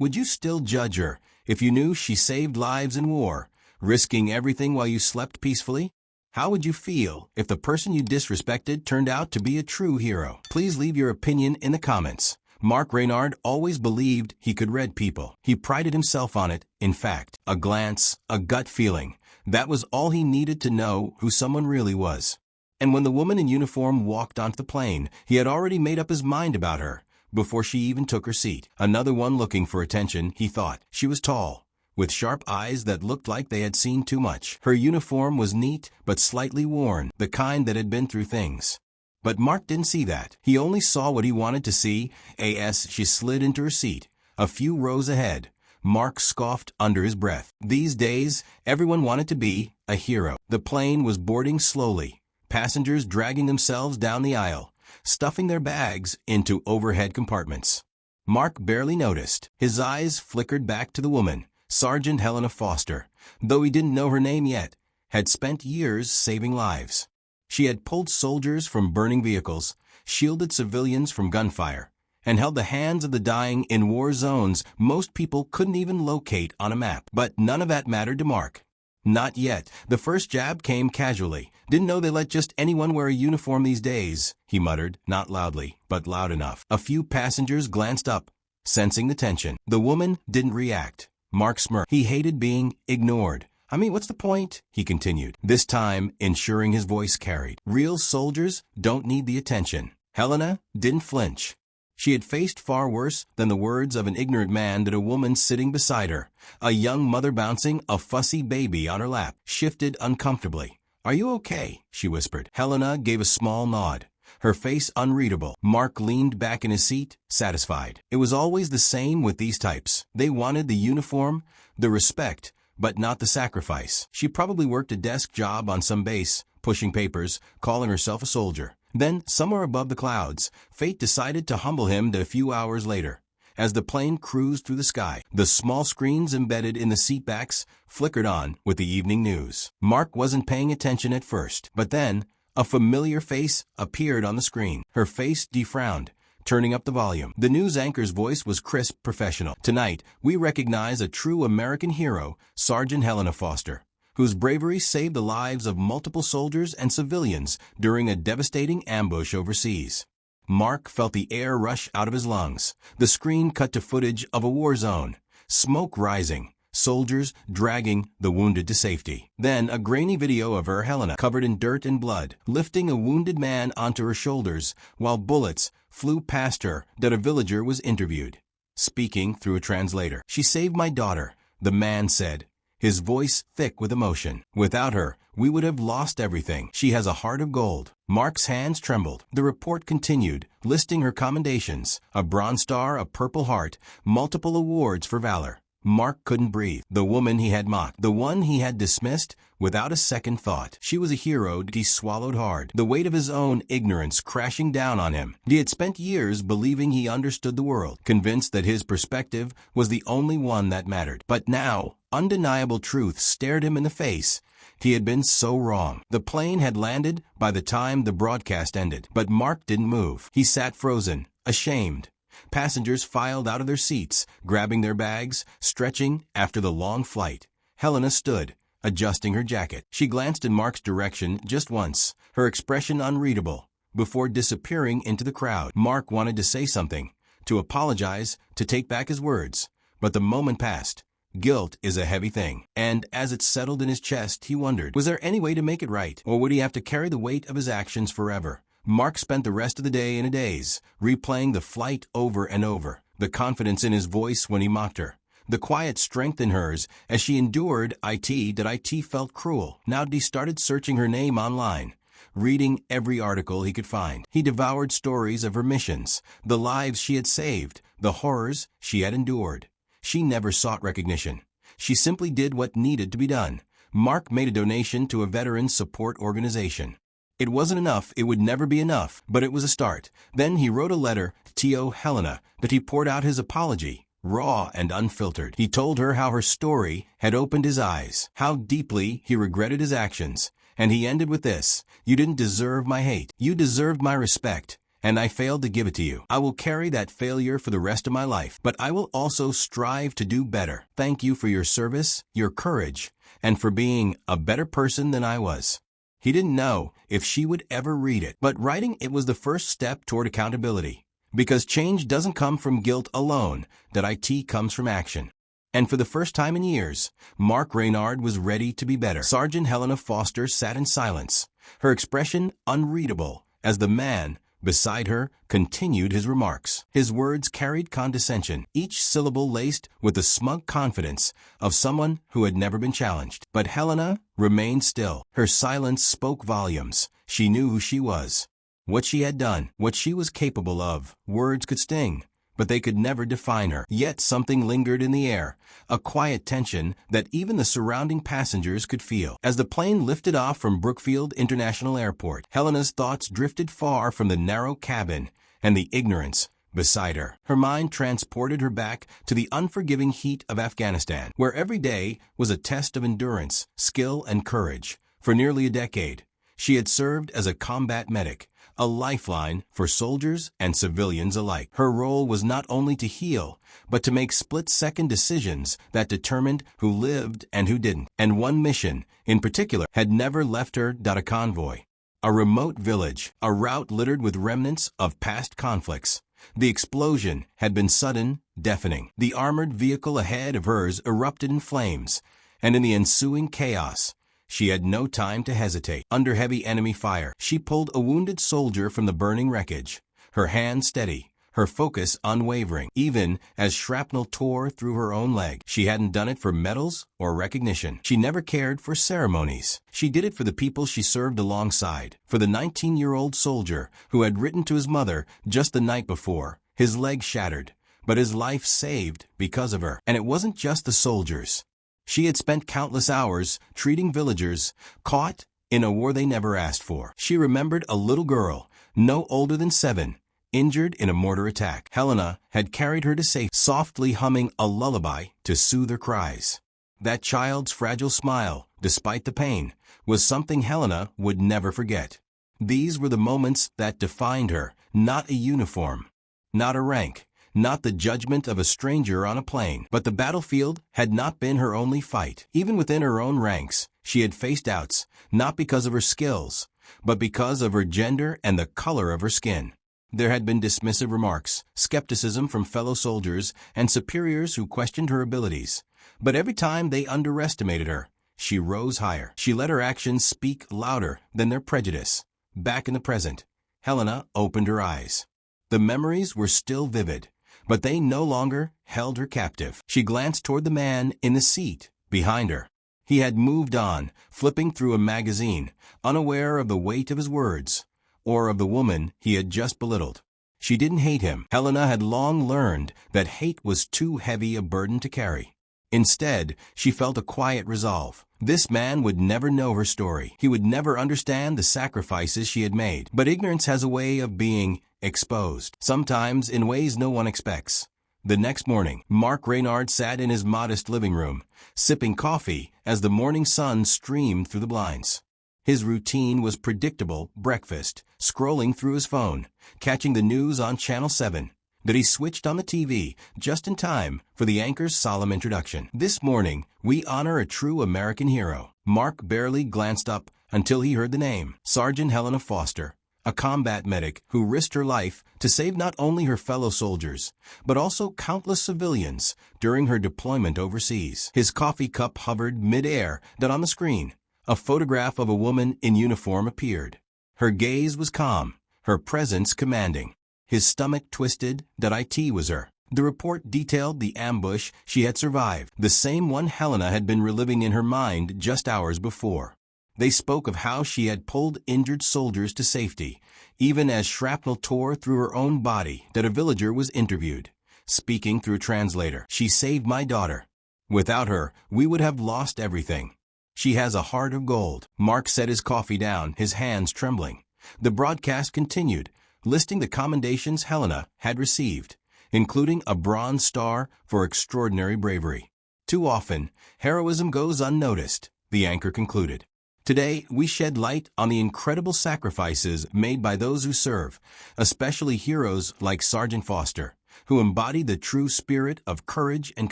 Would you still judge her if you knew she saved lives in war, risking everything while you slept peacefully? How would you feel if the person you disrespected turned out to be a true hero? Please leave your opinion in the comments. Marc Reynard always believed he could read people. He prided himself on it. In fact, a glance, a gut feeling, that was all he needed to know who someone really was. And when the woman in uniform walked onto the plane, he had already made up his mind about her before she even took her seat. Another one looking for attention, he thought. She was tall, with sharp eyes that looked like they had seen too much. Her uniform was neat but slightly worn, the kind that had been through things. But Marc didn't see that. He only saw what he wanted to see. As she slid into her seat, a few rows ahead, Marc scoffed under his breath. These days, everyone wanted to be a hero. The plane was boarding slowly, passengers dragging themselves down the aisle, stuffing their bags into overhead compartments. Marc barely noticed. His eyes flickered back to the woman, Sergeant Helena Foster, though he didn't know her name yet, had spent years saving lives. She had pulled soldiers from burning vehicles, shielded civilians from gunfire, and held the hands of the dying in war zones most people couldn't even locate on a map. But none of that mattered to Marc. Not yet. The first jab came casually. Didn't know they let just anyone wear a uniform these days, he muttered, not loudly, but loud enough. A few passengers glanced up, sensing the tension. The woman didn't react. Marc smirked. He hated being ignored. I mean, what's the point? He continued, this time ensuring his voice carried. Real soldiers don't need the attention. Helena didn't flinch. She had faced far worse than the words of an ignorant man that a woman sitting beside her, a young mother bouncing a fussy baby on her lap, shifted uncomfortably. Are you okay? She whispered. Helena gave a small nod, her face unreadable. Marc leaned back in his seat, satisfied. It was always the same with these types. They wanted the uniform, the respect, but not the sacrifice. She probably worked a desk job on some base, pushing papers, calling herself a soldier. Then, somewhere above the clouds, fate decided to humble him a few hours later. As the plane cruised through the sky, the small screens embedded in the seatbacks flickered on with the evening news. Marc wasn't paying attention at first, but then, a familiar face appeared on the screen. Her face defrowned, turning up the volume. The news anchor's voice was crisp, professional. Tonight, we recognize a true American hero, Sergeant Helena Foster, whose bravery saved the lives of multiple soldiers and civilians during a devastating ambush overseas. Marc felt the air rush out of his lungs. The screen cut to footage of a war zone, smoke rising, soldiers dragging the wounded to safety. Then a grainy video of her, Helena, covered in dirt and blood, lifting a wounded man onto her shoulders while bullets flew past her. That a villager was interviewed, speaking through a translator. She saved my daughter, the man said, his voice thick with emotion. Without her, we would have lost everything. She has a heart of gold. Marc's hands trembled. The report continued, listing her commendations, a Bronze Star, a Purple Heart, multiple awards for valor. Marc couldn't breathe. The woman he had mocked, the one he had dismissed without a second thought. She was a hero. He swallowed hard, the weight of his own ignorance crashing down on him. He had spent years believing he understood the world, convinced that his perspective was the only one that mattered. But now, undeniable truth stared him in the face. He had been so wrong. The plane had landed by the time the broadcast ended, but Marc didn't move. He sat frozen, ashamed. Passengers filed out of their seats, grabbing their bags, stretching after the long flight. Helena stood, adjusting her jacket. She glanced in Marc's direction just once, her expression unreadable, before disappearing into the crowd. Marc wanted to say something, to apologize, to take back his words, but the moment passed. Guilt is a heavy thing, and as it settled in his chest, he wondered, was there any way to make it right, or would he have to carry the weight of his actions forever? Marc spent the rest of the day in a daze, replaying the flight over and over, the confidence in his voice when he mocked her, the quiet strength in hers as she endured it felt cruel. Now he started searching her name online, reading every article he could find. He devoured stories of her missions, the lives she had saved, the horrors she had endured. She never sought recognition. She simply did what needed to be done. Marc made a donation to a veterans support organization. It wasn't enough, it would never be enough, but it was a start. Then he wrote a letter to Helena that he poured out his apology, raw and unfiltered. He told her how her story had opened his eyes, how deeply he regretted his actions, and he ended with this: you didn't deserve my hate. You deserved my respect, and I failed to give it to you. I will carry that failure for the rest of my life, but I will also strive to do better. Thank you for your service, your courage, and for being a better person than I was." He didn't know if she would ever read it, but writing it was the first step toward accountability. Because change doesn't come from guilt alone, that it comes from action. And for the first time in years, Mark Reynard was ready to be better. Sergeant Helena Foster sat in silence, her expression unreadable, as the man beside her continued his remarks. His words carried condescension, each syllable laced with the smug confidence of someone who had never been challenged. But Helena remained still. Her silence spoke volumes. She knew who she was, what she had done, what she was capable of. Words could sting, but they could never define her. Yet something lingered in the air, a quiet tension that even the surrounding passengers could feel. As the plane lifted off from Brookfield International Airport, Helena's thoughts drifted far from the narrow cabin and the ignorance beside her. Her mind transported her back to the unforgiving heat of Afghanistan, where every day was a test of endurance, skill, and courage. For nearly a decade, she had served as a combat medic, a lifeline for soldiers and civilians alike. Her role was not only to heal, but to make split-second decisions that determined who lived and who didn't. And one mission, in particular, had never left her. A convoy, a remote village, a route littered with remnants of past conflicts. The explosion had been sudden, deafening. The armored vehicle ahead of hers erupted in flames, and in the ensuing chaos, she had no time to hesitate. Under heavy enemy fire, she pulled a wounded soldier from the burning wreckage, her hand steady, her focus unwavering, even as shrapnel tore through her own leg. She hadn't done it for medals or recognition. She never cared for ceremonies. She did it for the people she served alongside, for the 19-year-old soldier who had written to his mother just the night before, his leg shattered, but his life saved because of her. And it wasn't just the soldiers. She had spent countless hours treating villagers caught in a war they never asked for. She remembered a little girl, no older than 7, injured in a mortar attack. Helena had carried her to safety, softly humming a lullaby to soothe her cries. That child's fragile smile, despite the pain, was something Helena would never forget. These were the moments that defined her, not a uniform, not a rank, not the judgment of a stranger on a plane. But the battlefield had not been her only fight. Even within her own ranks, she had faced doubts, not because of her skills, but because of her gender and the color of her skin. There had been dismissive remarks, skepticism from fellow soldiers, and superiors who questioned her abilities. But every time they underestimated her, she rose higher. She let her actions speak louder than their prejudice. Back in the present, Helena opened her eyes. The memories were still vivid, but they no longer held her captive. She glanced toward the man in the seat behind her. He had moved on, flipping through a magazine, unaware of the weight of his words, or of the woman he had just belittled. She didn't hate him. Helena had long learned that hate was too heavy a burden to carry. Instead, she felt a quiet resolve. This man would never know her story. He would never understand the sacrifices she had made. But ignorance has a way of being exposed, sometimes in ways no one expects. The next morning, Mark Reynard sat in his modest living room, sipping coffee as the morning sun streamed through the blinds. His routine was predictable: breakfast, scrolling through his phone, catching the news on Channel 7. That he switched on the TV just in time for the anchor's solemn introduction. "This morning, we honor a true American hero." Mark barely glanced up until he heard the name: Sergeant Helena Foster, a combat medic who risked her life to save not only her fellow soldiers, but also countless civilians during her deployment overseas. His coffee cup hovered mid-air. That on the screen, a photograph of a woman in uniform appeared. Her gaze was calm, her presence commanding. His stomach twisted. That it was her. The report detailed the ambush she had survived, the same one Helena had been reliving in her mind just hours before. They spoke of how she had pulled injured soldiers to safety, even as shrapnel tore through her own body. That a villager was interviewed, speaking through a translator. "She saved my daughter. Without her, we would have lost everything. She has a heart of gold." Mark set his coffee down, his hands trembling. The broadcast continued, listing the commendations Helena had received, including a Bronze Star for extraordinary bravery. "Too often, heroism goes unnoticed," the anchor concluded. Today, we shed light on the incredible sacrifices made by those who serve, especially heroes like Sergeant Foster, who embodied the true spirit of courage and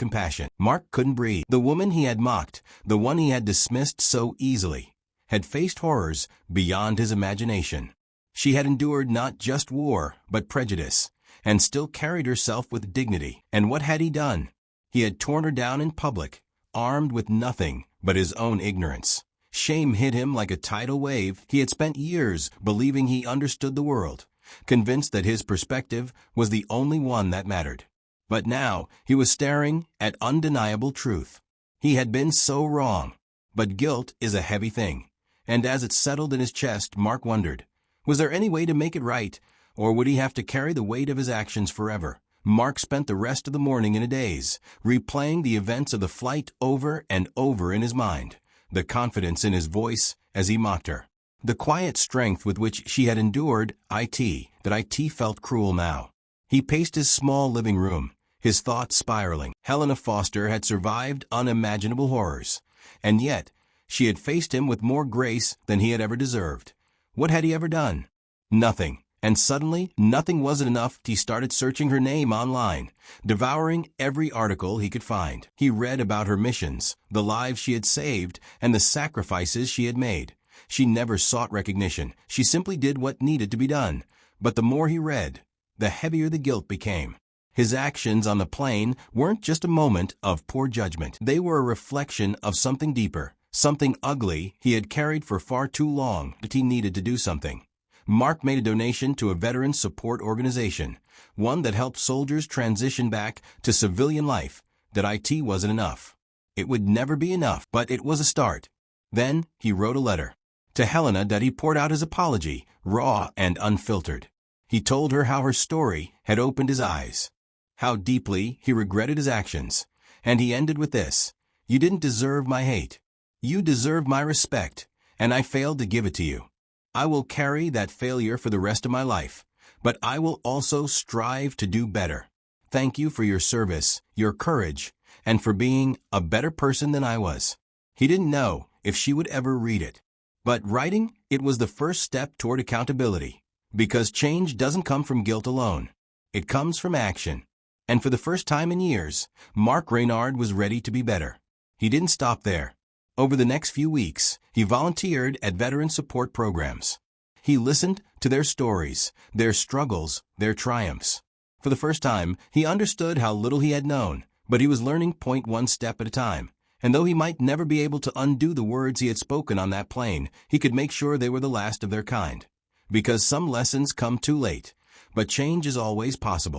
compassion. Mark couldn't breathe. The woman he had mocked, the one he had dismissed so easily, had faced horrors beyond his imagination. She had endured not just war, but prejudice, and still carried herself with dignity. And what had he done? He had torn her down in public, armed with nothing but his own ignorance. Shame hit him like a tidal wave. He had spent years believing he understood the world, convinced that his perspective was the only one that mattered. But now he was staring at undeniable truth. He had been so wrong. But guilt is a heavy thing, and as it settled in his chest, Mark wondered, was there any way to make it right, or would he have to carry the weight of his actions forever? Mark spent the rest of the morning in a daze, replaying the events of the flight over and over in his mind, the confidence in his voice as he mocked her, the quiet strength with which she had endured it felt cruel now. He paced his small living room, his thoughts spiraling. Helena Foster had survived unimaginable horrors, and yet she had faced him with more grace than he had ever deserved. What had he ever done? Nothing. And suddenly, nothing wasn't enough. He started searching her name online, devouring every article he could find. He read about her missions, the lives she had saved, and the sacrifices she had made. She never sought recognition. She simply did what needed to be done. But the more he read, the heavier the guilt became. His actions on the plane weren't just a moment of poor judgment. They were a reflection of something deeper, something ugly he had carried for far too long. That he needed to do something. Mark made a donation to a veteran support organization, one that helped soldiers transition back to civilian life. That IT wasn't enough. It would never be enough, but it was a start. Then he wrote a letter to Helena that he poured out his apology, raw and unfiltered. He told her how her story had opened his eyes, how deeply he regretted his actions, and he ended with this: "You didn't deserve my hate. You deserve my respect, and I failed to give it to you. I will carry that failure for the rest of my life, but I will also strive to do better. Thank you for your service, your courage, and for being a better person than I was." He didn't know if she would ever read it, but writing it was the first step toward accountability, because change doesn't come from guilt alone. It comes from action. And for the first time in years, Mark Reynard was ready to be better. He didn't stop there. Over the next few weeks, he volunteered at veteran support programs. He listened to their stories, their struggles, their triumphs. For the first time, he understood how little he had known, but he was learning point one step at a time. And though he might never be able to undo the words he had spoken on that plane, he could make sure they were the last of their kind. Because some lessons come too late, but change is always possible.